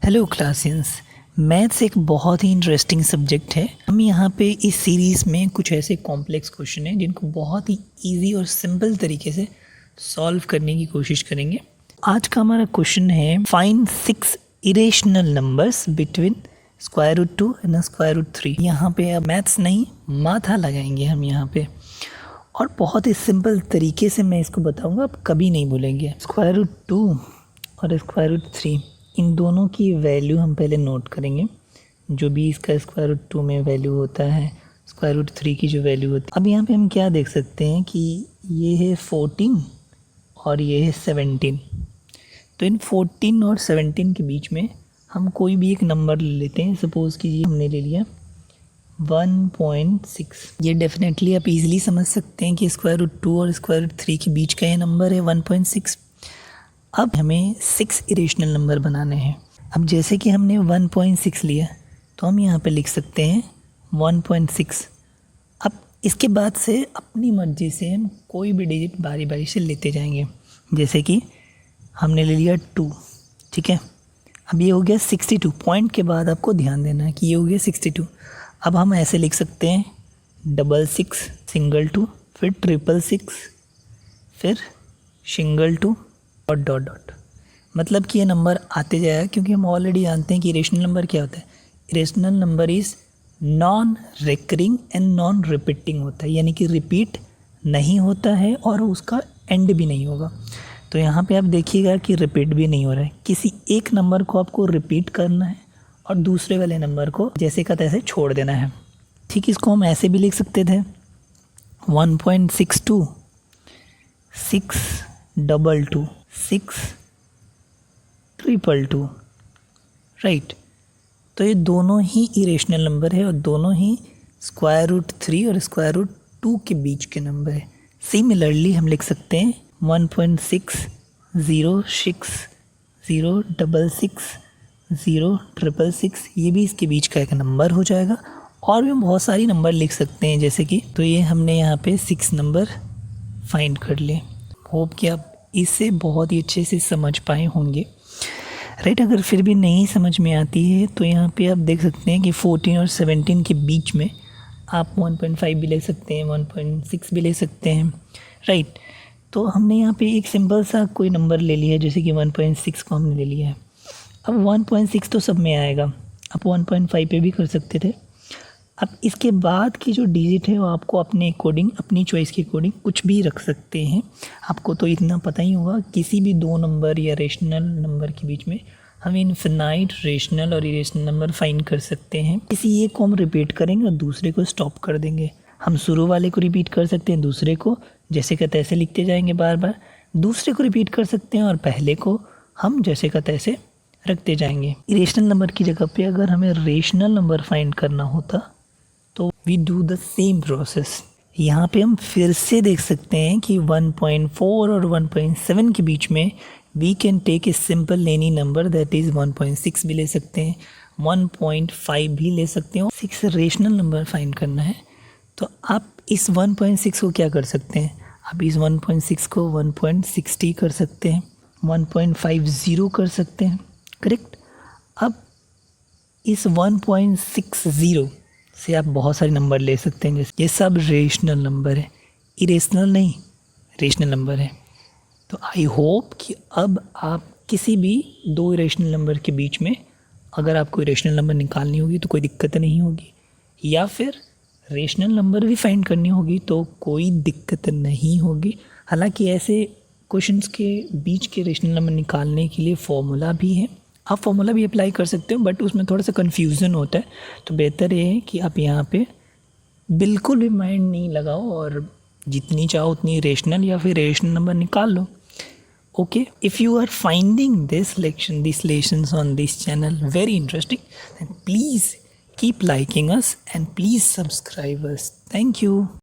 Hello क्लासियंस। Maths एक बहुत ही interesting subject है। हम यहाँ पे इस सीरीज़ में कुछ ऐसे कॉम्प्लेक्स क्वेश्चन हैं जिनको बहुत ही इजी और सिंपल तरीके से सॉल्व करने की कोशिश करेंगे। आज का हमारा क्वेश्चन है find 6 irrational numbers between √2 and √3। यहाँ पे अब मैथ्स नहीं माथा लगाएंगे हम यहाँ पे, और बहुत ही सिंपल तरीके से मैं इसको बताऊँगा, आप कभी नहीं भूलेंगे। √2 और √3 इन दोनों की वैल्यू हम पहले नोट करेंगे। जो भी इसका √2 में वैल्यू होता है, √3 की जो वैल्यू होती है। अब यहाँ पे हम क्या देख सकते हैं कि ये है 14 और ये है 17। तो इन 14 और 17 के बीच में हम कोई भी एक नंबर ले लेते हैं। सपोज़ कीजिए हमने ले लिया 1.6। ये डेफिनेटली आप इजीली समझ सकते हैं कि √2 और √3 के बीच का ये नंबर है 1.6। अब हमें 6 इरेशनल नंबर बनाने हैं। अब जैसे कि हमने 1.6 लिया तो हम यहाँ पे लिख सकते हैं 1.6। अब इसके बाद से अपनी मर्ज़ी से हम कोई भी डिजिट बारी बारी से लेते जाएंगे। जैसे कि हमने ले लिया 2, ठीक है। अब ये हो गया 62। पॉइंट के बाद आपको ध्यान देना है कि ये हो गया 62। अब हम ऐसे लिख सकते हैं 66, सिंगल 2, फिर 666, फिर सिंगल 2 और डॉट डॉट। मतलब कि ये नंबर आते जाएगा, क्योंकि हम ऑलरेडी जानते हैं कि इरेशनल नंबर क्या होता है। Irrational number is non recurring and non repeating होता है, यानी कि रिपीट नहीं होता है और उसका एंड भी नहीं होगा। तो यहाँ पे आप देखिएगा कि रिपीट भी नहीं हो रहा है। किसी एक नंबर को आपको रिपीट करना है और दूसरे वाले नंबर को जैसे का तैसे छोड़ देना है। ठीक, इसको हम ऐसे भी लिख सकते थे 1.62 622 622, राइट। तो ये दोनों ही इरेशनल नंबर है और दोनों ही √3 और √2 के बीच के नंबर है। सिमिलरली हम लिख सकते हैं 1.6 0 6 0 6 0 6 ये भी इसके बीच का एक नंबर हो जाएगा। और भी बहुत सारी नंबर लिख सकते हैं, जैसे कि तो ये हमने यहाँ पे 6 नंबर फाइंड कर लिए। होप कि आप इसे बहुत ही अच्छे से समझ पाए होंगे, राइट। अगर फिर भी नहीं समझ में आती है तो यहाँ पे आप देख सकते हैं कि 14 और 17 के बीच में आप 1.5 भी ले सकते हैं, 1.6 भी ले सकते हैं, राइट। तो हमने यहाँ पे एक सिंपल सा कोई नंबर ले लिया है, जैसे कि 1.6 को हमने ले लिया है। अब 1.6 तो सब में आएगा, आप 1.5 पे भी कर सकते थे। अब इसके बाद की जो डिजिट है वो आपको अपने अकॉर्डिंग, अपनी चॉइस के अकॉर्डिंग कुछ भी रख सकते हैं। आपको तो इतना पता ही होगा, किसी भी दो नंबर या रेशनल नंबर के बीच में हम इनफिनाइट रेशनल और इरेशनल नंबर फाइंड कर सकते हैं। किसी एक को हम रिपीट करेंगे और दूसरे को स्टॉप कर देंगे। हम शुरू वाले को रिपीट कर सकते हैं, दूसरे को जैसे का तैसे लिखते जाएंगे बार बार। दूसरे को रिपीट कर सकते हैं और पहले को हम जैसे का तैसे रखते जाएंगे। इरेशनल नंबर की जगह पे अगर हमें रेशनल नंबर फाइंड करना होता तो we do the same process. यहाँ पे हम फिर से देख सकते हैं कि 1.4 और 1.7 के बीच में we can take a simple any number, that is 1.6 भी ले सकते हैं, 1.5 भी ले सकते हैं। 6 रेशनल नंबर फाइंड करना है तो आप इस 1.6 को क्या कर सकते हैं, आप इस 1.6 को 1.60 कर सकते हैं, 1.50 कर सकते हैं, करेक्ट। अब इस 1.60 से आप बहुत सारे नंबर ले सकते हैं, जैसे ये सब रेशनल नंबर है, इरेशनल नहीं, रेशनल नंबर है। तो आई होप कि अब आप किसी भी दो इरेशनल नंबर के बीच में अगर आपको इरेशनल नंबर निकालनी होगी तो कोई दिक्कत नहीं होगी, या फिर रेशनल नंबर भी फाइंड करनी होगी तो कोई दिक्कत नहीं होगी। हालांकि ऐसे क्वेश्चंस के बीच के रेशनल नंबर निकालने के लिए फॉर्मूला भी है, आप फॉर्मूला भी अप्लाई कर सकते हो, बट उसमें थोड़ा सा कन्फ्यूज़न होता है। तो बेहतर ये है कि आप यहाँ पे बिल्कुल भी माइंड नहीं लगाओ और जितनी चाहो उतनी रेशनल या फिर रेशनल नंबर निकाल लो। Okay, if you are finding this lessons on this channel very interesting, then please keep liking us and please subscribe us. Thank you.